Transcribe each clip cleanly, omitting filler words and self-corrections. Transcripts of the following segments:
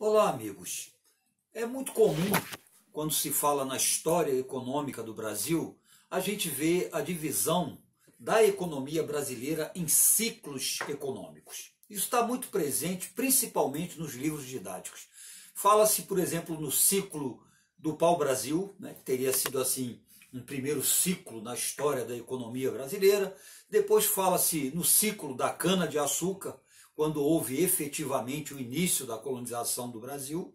Olá, amigos. É muito comum, quando se fala na história econômica do Brasil, a gente vê a divisão da economia brasileira em ciclos econômicos. Isso está muito presente, principalmente nos livros didáticos. Fala-se, por exemplo, no ciclo do pau-brasil, né, que teria sido assim um primeiro ciclo na história da economia brasileira. Depois fala-se no ciclo da cana-de-açúcar, quando houve efetivamente o início da colonização do Brasil.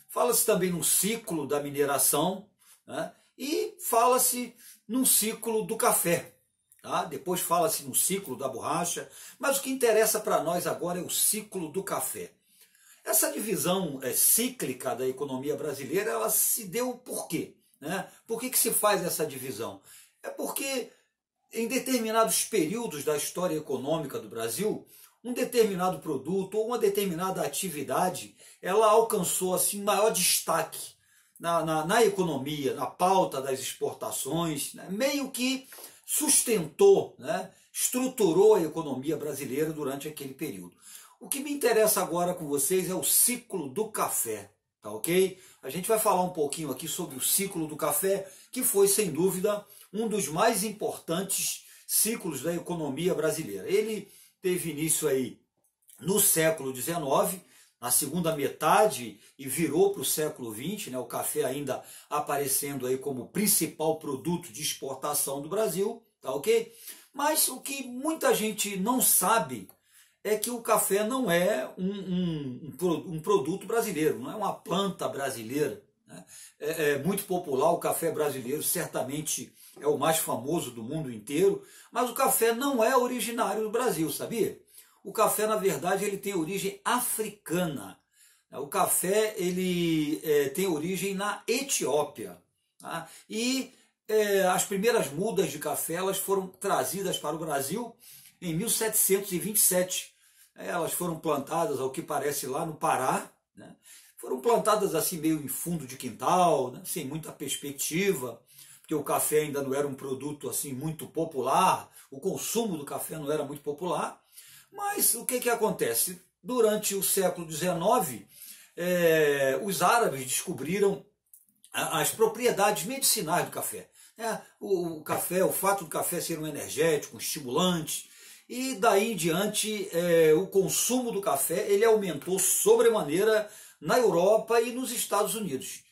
Fala-se também no ciclo da mineração, né? E fala-se no ciclo do café. Tá? Depois fala-se no ciclo da borracha, mas o que interessa para nós agora é o ciclo do café. Essa divisão cíclica da economia brasileira, ela se deu por quê? Né? Por que se faz essa divisão? É porque em determinados períodos da história econômica do Brasil, um determinado produto ou uma determinada atividade, ela alcançou assim maior destaque na economia, na pauta das exportações, né? Meio que sustentou, né? Estruturou a economia brasileira durante aquele período. O que me interessa agora com vocês é o ciclo do café, tá ok? A gente vai falar um pouquinho aqui sobre o ciclo do café, que foi, sem dúvida, um dos mais importantes ciclos da economia brasileira. Ele teve início aí no século XIX, na segunda metade, e virou para o século XX, né, o café ainda aparecendo aí como principal produto de exportação do Brasil, tá ok? Mas o que muita gente não sabe é que o café não é um produto brasileiro, não é uma planta brasileira. Né? É muito popular o café brasileiro, certamente é o mais famoso do mundo inteiro, mas o café não é originário do Brasil, sabia? O café, na verdade, ele tem origem africana. O café ele tem origem na Etiópia. Tá? E as primeiras mudas de café elas foram trazidas para o Brasil em 1727. Elas foram plantadas, ao que parece, lá no Pará. Né? Foram plantadas assim meio em fundo de quintal, né? Sem muita perspectiva, porque o café ainda não era um produto assim muito popular, o consumo do café não era muito popular. Mas o que acontece? Durante o século XIX, os árabes descobriram as propriedades medicinais do café. O café, o fato do café ser um energético, um estimulante, e daí em diante o consumo do café ele aumentou sobremaneira na Europa e nos Estados Unidos.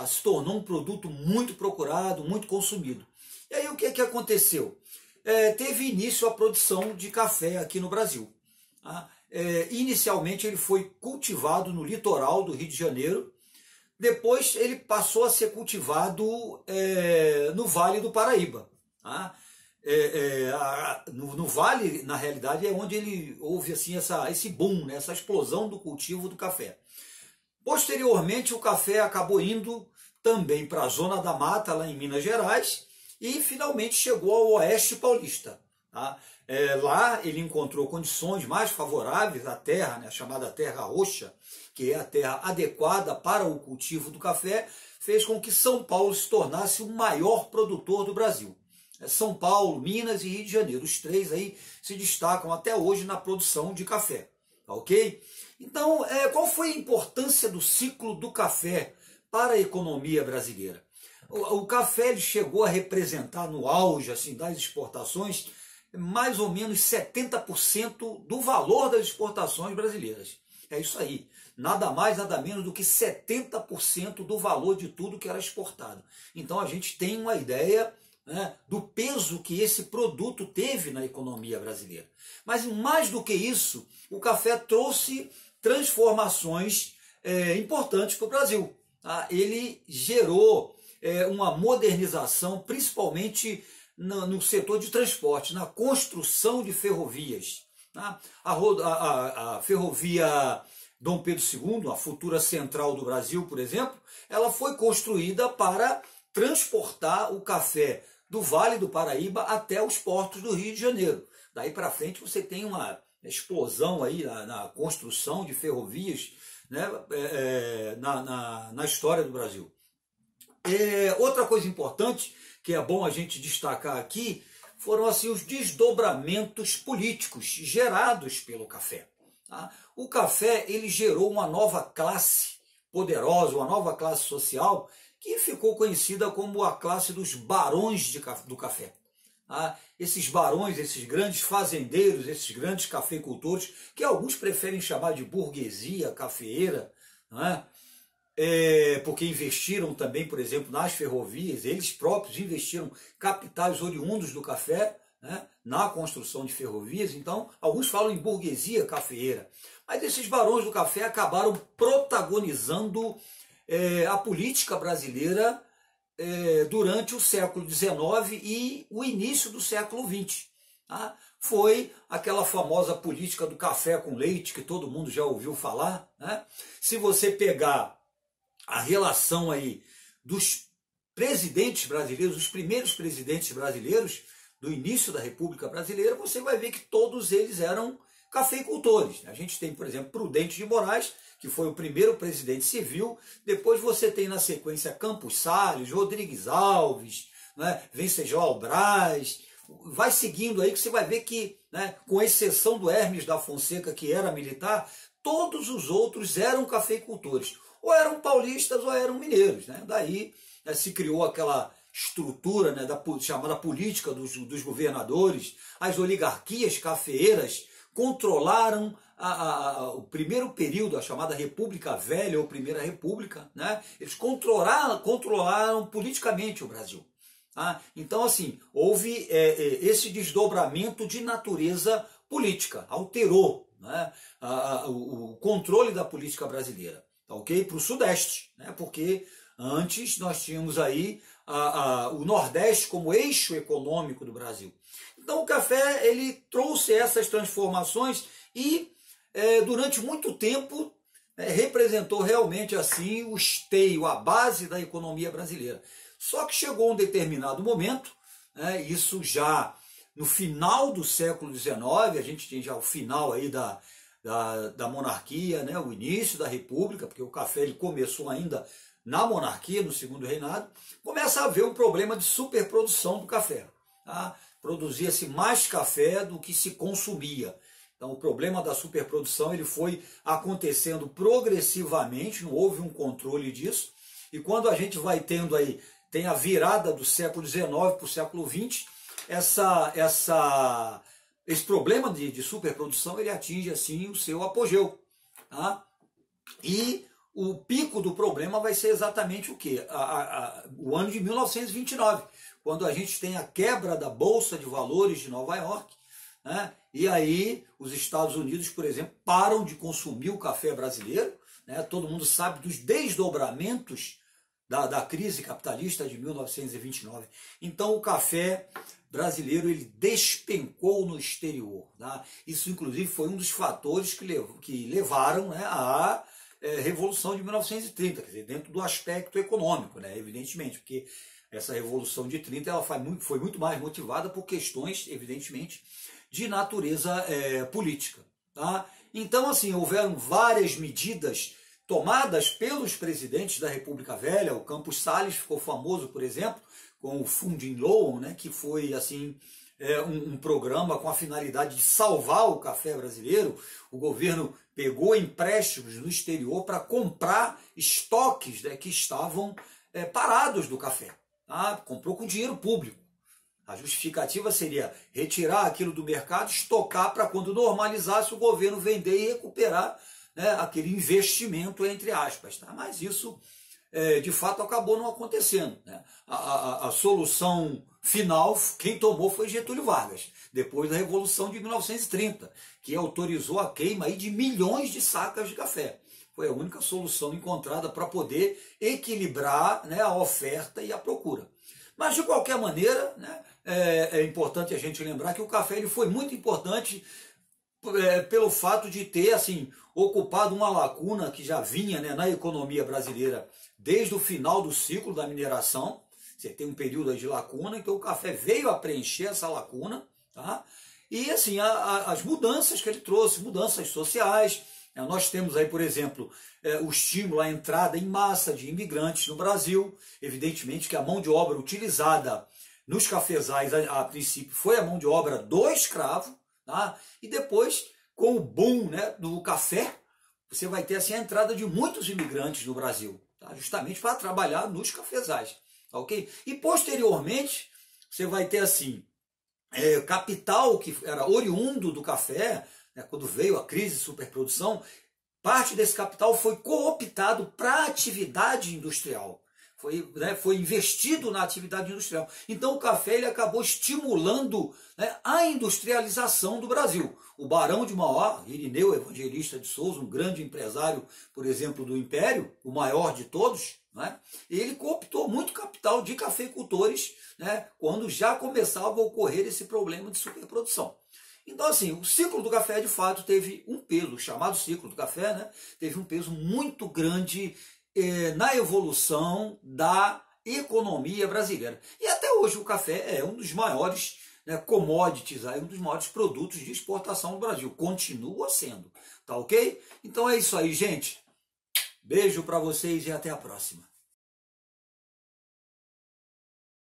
Se tornou um produto muito procurado, muito consumido. E aí o que aconteceu? Teve início a produção de café aqui no Brasil. Inicialmente ele foi cultivado no litoral do Rio de Janeiro, depois ele passou a ser cultivado no Vale do Paraíba. No Vale, na realidade, é onde houve assim, esse boom, né, essa explosão do cultivo do café. Posteriormente, o café acabou indo também para a Zona da Mata, lá em Minas Gerais, e finalmente chegou ao Oeste Paulista. Tá? Lá ele encontrou condições mais favoráveis à terra, né, a chamada terra roxa, que é a terra adequada para o cultivo do café, fez com que São Paulo se tornasse o maior produtor do Brasil. São Paulo, Minas e Rio de Janeiro, os três aí se destacam até hoje na produção de café, tá ok? Então, qual foi a importância do ciclo do café para a economia brasileira? O café ele chegou a representar no auge assim, das exportações mais ou menos 70% do valor das exportações brasileiras. É isso aí, nada mais, nada menos do que 70% do valor de tudo que era exportado. Então a gente tem uma ideia, né, do peso que esse produto teve na economia brasileira. Mas mais do que isso, o café trouxe transformações importantes para o Brasil. Tá? Ele gerou uma modernização, principalmente no setor de transporte, na construção de ferrovias. Tá? A ferrovia Dom Pedro II, a futura central do Brasil, por exemplo, ela foi construída para transportar o café do Vale do Paraíba até os portos do Rio de Janeiro. Daí para frente você tem uma explosão aí na construção de ferrovias, né, na história do Brasil. Outra coisa importante, que é bom a gente destacar aqui, foram assim, os desdobramentos políticos gerados pelo café. Tá? O café ele gerou uma nova classe poderosa, uma nova classe social, que ficou conhecida como a classe dos barões do café. Esses barões, esses grandes fazendeiros, esses grandes cafeicultores, que alguns preferem chamar de burguesia cafeeira, não é? Porque investiram também, por exemplo, nas ferrovias, eles próprios investiram capitais oriundos do café, né, na construção de ferrovias. Então, alguns falam em burguesia cafeeira. Mas esses barões do café acabaram protagonizando a política brasileira durante o século XIX e o início do século XX. Tá? Foi aquela famosa política do café com leite, que todo mundo já ouviu falar. Né? Se você pegar a relação aí dos presidentes brasileiros, os primeiros presidentes brasileiros do início da República Brasileira, você vai ver que todos eles eram cafeicultores. A gente tem, por exemplo, Prudente de Moraes, que foi o primeiro presidente civil. Depois você tem na sequência Campos Salles, Rodrigues Alves, né, Venceslau Braz. Vai seguindo aí que você vai ver que, né, com exceção do Hermes da Fonseca, que era militar, todos os outros eram cafeicultores. Ou eram paulistas ou eram mineiros. Né? Daí se criou aquela estrutura, né, chamada política dos governadores. As oligarquias cafeeiras controlaram o primeiro período, a chamada República Velha ou Primeira República. Né? Eles controlaram politicamente o Brasil. Tá? Então, assim, houve esse desdobramento de natureza política, alterou, né, o controle da política brasileira. Okay? Para o Sudeste, né? Porque antes nós tínhamos aí o Nordeste como eixo econômico do Brasil. Então o café ele trouxe essas transformações e durante muito tempo representou realmente assim o esteio, a base da economia brasileira. Só que chegou um determinado momento, né, isso já no final do século XIX, a gente tem já o final aí da monarquia, né, o início da república, porque o café ele começou ainda na monarquia, no segundo reinado, começa a haver um problema de superprodução do café. Tá? Produzia-se mais café do que se consumia. Então o problema da superprodução ele foi acontecendo progressivamente, não houve um controle disso, e quando a gente vai tendo aí, tem a virada do século XIX para o século XX, esse problema de superprodução ele atinge assim o seu apogeu. Tá? E o pico do problema vai ser exatamente o quê? O ano de 1929, quando a gente tem a quebra da Bolsa de Valores de Nova York, né? E aí os Estados Unidos, por exemplo, param de consumir o café brasileiro. Né? Todo mundo sabe dos desdobramentos da crise capitalista de 1929. Então o café brasileiro ele despencou no exterior. Tá? Isso inclusive foi um dos fatores que levaram, né, à Revolução de 1930, quer dizer, dentro do aspecto econômico, né, evidentemente, porque essa Revolução de 30 ela foi muito mais motivada por questões, evidentemente, de natureza política. Tá? Então, assim, houveram várias medidas tomadas pelos presidentes da República Velha. O Campos Salles ficou famoso, por exemplo, com o Funding Loan, né, que foi assim um programa com a finalidade de salvar o café brasileiro. O governo pegou empréstimos no exterior para comprar estoques, né, que estavam parados do café. Tá? Comprou com dinheiro público. A justificativa seria retirar aquilo do mercado, estocar para quando normalizasse o governo vender e recuperar, né, aquele investimento, entre aspas. Tá? Mas isso, de fato, acabou não acontecendo. Né? A solução final, quem tomou foi Getúlio Vargas, depois da Revolução de 1930, que autorizou a queima aí de milhões de sacas de café. Foi a única solução encontrada para poder equilibrar, né, a oferta e a procura. Mas, de qualquer maneira, né, é importante a gente lembrar que o café ele foi muito importante pelo fato de ter assim, ocupado uma lacuna que já vinha, né, na economia brasileira desde o final do ciclo da mineração. Você tem um período de lacuna, então o café veio a preencher essa lacuna. Tá? E assim, as mudanças que ele trouxe, mudanças sociais. Nós temos aí, por exemplo, o estímulo à entrada em massa de imigrantes no Brasil. Evidentemente que a mão de obra utilizada nos cafezais, a princípio, foi a mão de obra do escravo. Tá? E depois, com o boom, né, do café, você vai ter assim a entrada de muitos imigrantes no Brasil, tá? Justamente para trabalhar nos cafezais, tá ok? E posteriormente você vai ter assim capital que era oriundo do café, né, quando veio a crise de superprodução, parte desse capital foi cooptado para a atividade industrial. Foi investido na atividade industrial. Então o café ele acabou estimulando, né, a industrialização do Brasil. O Barão de Mauá, Irineu Evangelista de Souza, um grande empresário, por exemplo, do Império, o maior de todos, né, ele cooptou muito capital de cafeicultores, né, quando já começava a ocorrer esse problema de superprodução. Então, assim, o ciclo do café, de fato, teve um peso, chamado ciclo do café, né, teve um peso muito grande na evolução da economia brasileira. E até hoje o café é um dos maiores, né, commodities, um dos maiores produtos de exportação do Brasil. Continua sendo, tá ok? Então é isso aí, gente. Beijo para vocês e até a próxima.